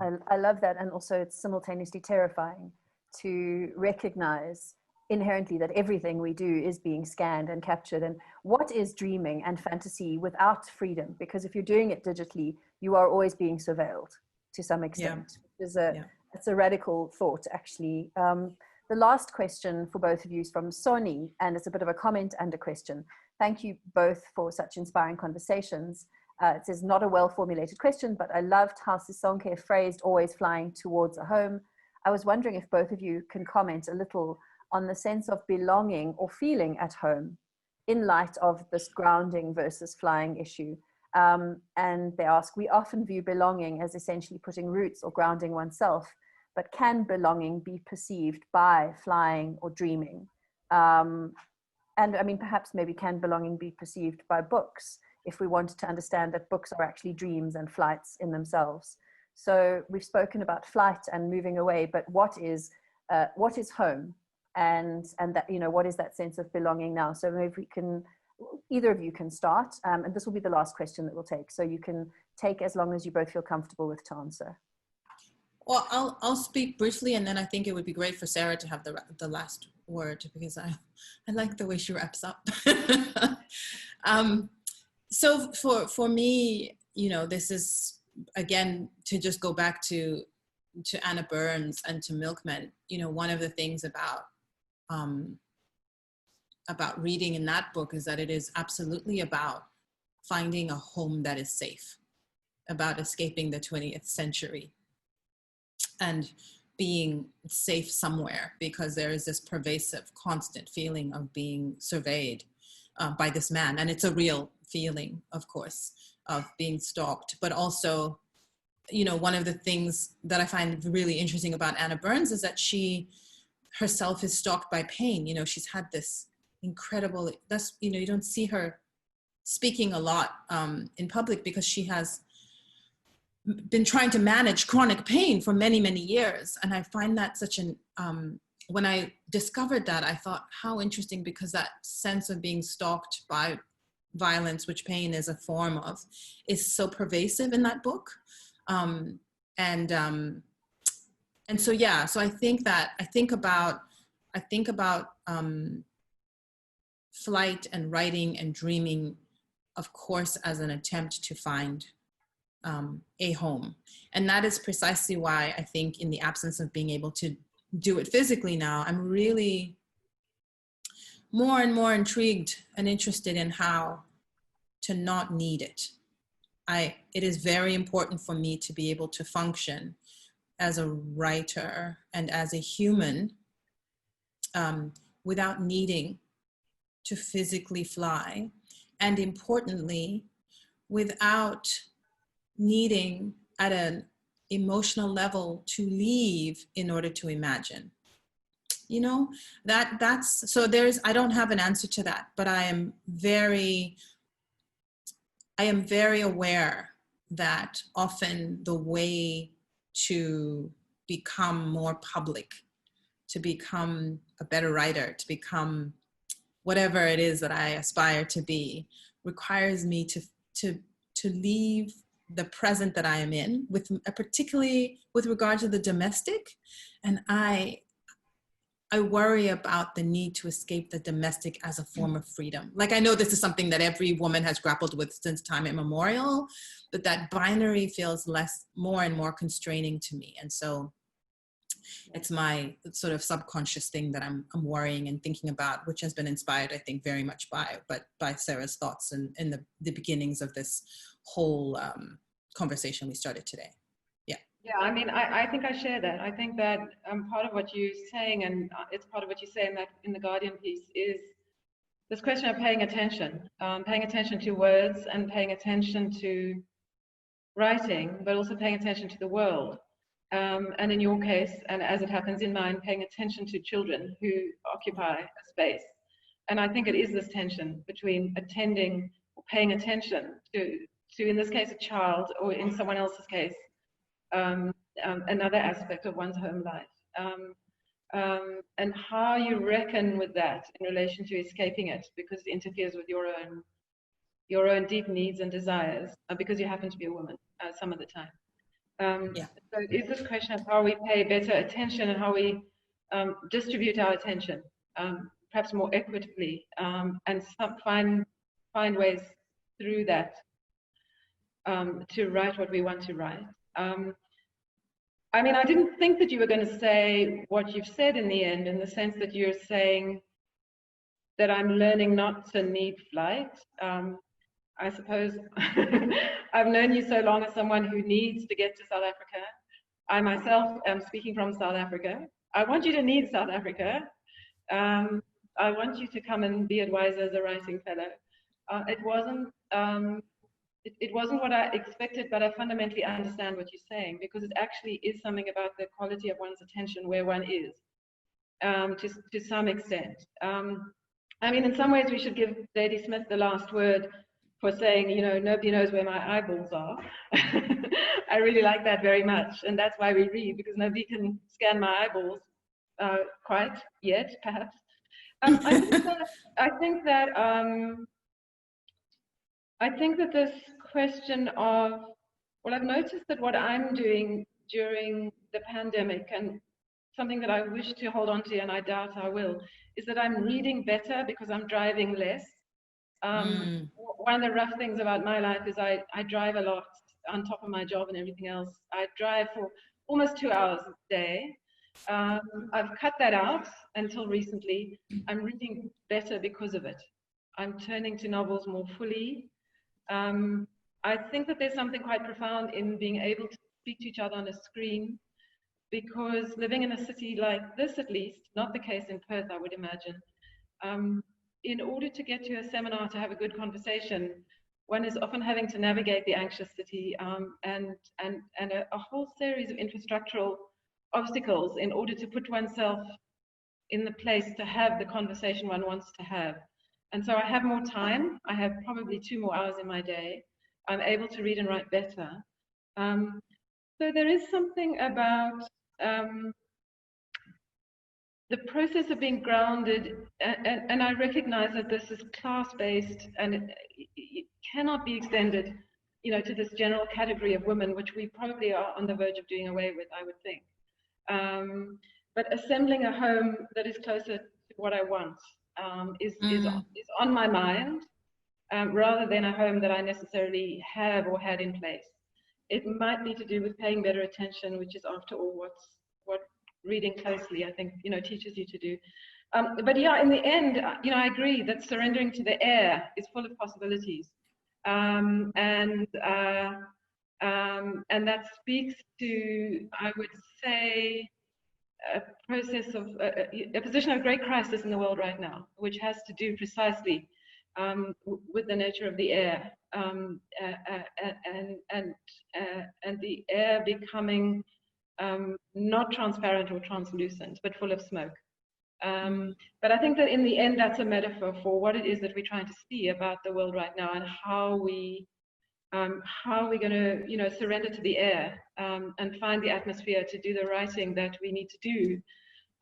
I love that. And also it's simultaneously terrifying to recognize inherently that everything we do is being scanned and captured. And what is dreaming and fantasy without freedom? Because if you're doing it digitally, you are always being surveilled to some extent. Yeah. It's a radical thought, actually. The last question for both of you is from Soni, and it's a bit of a comment and a question. Thank you both for such inspiring conversations. It says, not a well-formulated question, but I loved how Sisonke phrased always flying towards a home. I was wondering if both of you can comment a little on the sense of belonging or feeling at home in light of this grounding versus flying issue. And they ask, we often view belonging as essentially putting roots or grounding oneself, but can belonging be perceived by flying or dreaming? And I mean, perhaps maybe can belonging be perceived by books if we wanted to understand that books are actually dreams and flights in themselves? So we've spoken about flight and moving away, but what is home? And that, what is that sense of belonging now? So maybe either of you can start, and this will be the last question that we'll take. So you can take as long as you both feel comfortable with to answer. Well, I'll speak briefly, and then I think it would be great for Sarah to have the last word, because I like the way she wraps up. So for me, this is, again, to just go back to Anna Burns and to Milkman, one of the things about reading in that book is that it is absolutely about finding a home that is safe, about escaping the 20th century and being safe somewhere, because there is this pervasive, constant feeling of being surveyed by this man. And it's a real feeling, of course, of being stalked, but also you know, one of the things that I find really interesting about Anna Burns is that she herself is stalked by pain. You know, she's had this incredible, that's, you know, you don't see her speaking a lot in public because she has been trying to manage chronic pain for many, many years. And I find that such an, when I discovered that, I thought, how interesting, because that sense of being stalked by violence, which pain is a form of, is so pervasive in that book. And so, yeah, so I think about flight and writing and dreaming, of course, as an attempt to find a home. And that is precisely why I think, in the absence of being able to do it physically now, I'm really more and more intrigued and interested in how to not need it. It is very important for me to be able to function as a writer and as a human without needing to physically fly, and importantly, without needing at an emotional level to leave in order to imagine. You know, that's, so I don't have an answer to that, but I am very aware that often the way to become more public, to become a better writer, to become whatever it is that I aspire to be, requires me to leave the present that I am in, with particularly with regard to the domestic. And I worry about the need to escape the domestic as a form of freedom. Like, I know this is something that every woman has grappled with since time immemorial, but that binary feels more and more constraining to me. And so it's my sort of subconscious thing that I'm worrying and thinking about, which has been inspired, I think, very much by Sarah's thoughts and in the beginnings of this whole conversation we started today. Yeah, I mean, I think I share that. I think that part of what you're saying, and it's part of what you say in the Guardian piece, is this question of paying attention to words and paying attention to writing, but also paying attention to the world. And in your case, and as it happens in mine, paying attention to children who occupy a space. And I think it is this tension between attending or paying attention to, in this case, a child, or in someone else's case, another aspect of one's home life, and how you reckon with that in relation to escaping it, because it interferes with your own deep needs and desires, because you happen to be a woman some of the time. So it is this question of how we pay better attention and how we distribute our attention, perhaps more equitably, and find ways through that to write what we want to write. I mean, I didn't think that you were going to say what you've said in the end, in the sense that you're saying that I'm learning not to need flight. I suppose I've known you so long as someone who needs to get to South Africa. I myself am speaking from South Africa. I want you to need South Africa. I want you to come and be advised as a writing fellow. It wasn't what I expected, but I fundamentally understand what you're saying, because it actually is something about the quality of one's attention where one is, to some extent. I mean, in some ways we should give Lady Smith the last word for saying, you know, nobody knows where my eyeballs are. I really like that very much, and that's why we read, because nobody can scan my eyeballs quite yet, perhaps. I think that this question of, well, I've noticed that what I'm doing during the pandemic, and something that I wish to hold on to, and I doubt I will, is that I'm reading better because I'm driving less. One of the rough things about my life is I drive a lot on top of my job and everything else. I drive for almost 2 hours a day. I've cut that out until recently. I'm reading better because of it. I'm turning to novels more fully. I think that there's something quite profound in being able to speak to each other on a screen, because living in a city like this, at least, not the case in Perth, I would imagine, in order to get to a seminar to have a good conversation, one is often having to navigate the anxious city and a whole series of infrastructural obstacles in order to put oneself in the place to have the conversation one wants to have. And so I have more time. I have probably 2 more hours in my day. I'm able to read and write better. So there is something about the process of being grounded, and I recognize that this is class-based and it cannot be extended, you know, to this general category of women, which we probably are on the verge of doing away with, I would think. But assembling a home that is closer to what I want is on my mind, rather than a home that I necessarily have or had in place. It might be to do with paying better attention, which is after all what reading closely, I think, you know, teaches you to do. But yeah, in the end, you know, I agree that surrendering to the air is full of possibilities. And that speaks to, I would say, a process of a position of great crisis in the world right now, which has to do precisely with the nature of the air, and the air becoming not transparent or translucent, but full of smoke. But I think that in the end, that's a metaphor for what it is that we're trying to see about the world right now, and how we're going to, you know, surrender to the air and find the atmosphere to do the writing that we need to do.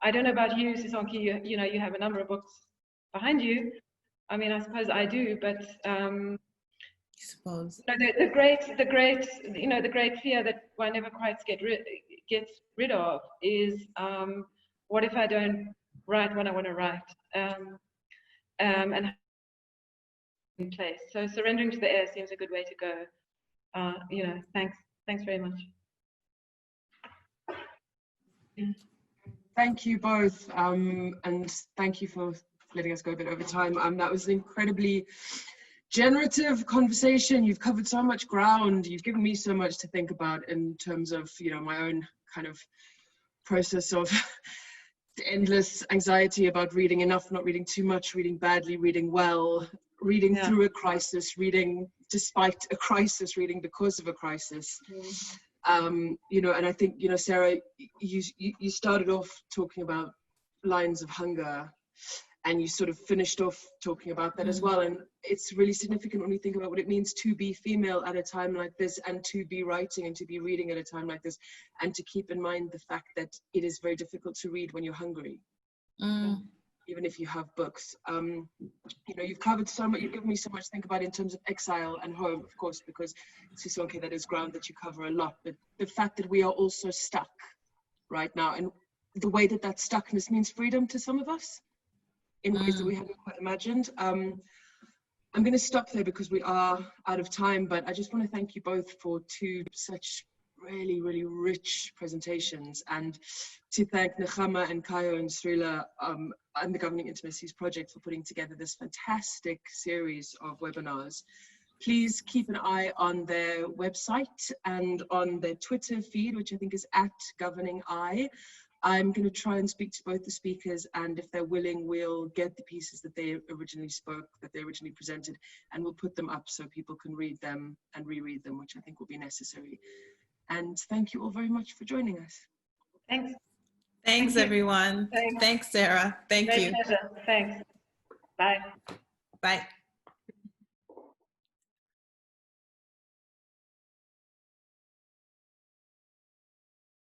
I don't know about you, Sisonke, you know, you have a number of books behind you. I mean, I suppose I do, but the great, you know, the great fear that one never quite gets rid of is, what if I don't write what I want to write? And in place. So surrendering to the air seems a good way to go. You know, thanks very much. Thank you both, and thank you for letting us go a bit over time. That was an incredibly generative conversation. You've covered so much ground. You've given me so much to think about in terms of, you know, my own kind of process of endless anxiety about reading enough, not reading too much, reading badly, reading well, reading through a crisis, reading despite a crisis, reading because of a crisis. You know, and I think, you know, Sarah, you started off talking about lines of hunger, and you sort of finished off talking about that as well. And it's really significant when we think about what it means to be female at a time like this, and to be writing and to be reading at a time like this, and to keep in mind the fact that it is very difficult to read when you're hungry, even if you have books. You know, you've covered so much, you've given me so much to think about in terms of exile and home, of course, because Sisonke, that is ground that you cover a lot, but the fact that we are also stuck right now, and the way that that stuckness means freedom to some of us in ways that we haven't quite imagined. I'm going to stop there because we are out of time, but I just want to thank you both for 2 such really, really rich presentations, and to thank Nechama and Kayo and Srila and the Governing Intimacies project for putting together this fantastic series of webinars. Please keep an eye on their website and on their Twitter feed, which I think is @GoverningI. I'm going to try and speak to both the speakers, and if they're willing, we'll get the pieces that they originally presented, and we'll put them up so people can read them and reread them, which I think will be necessary. And thank you all very much for joining us. Thanks. Thanks, everyone. Thanks, Sarah. Thank you. Pleasure. Thanks. Bye. Bye.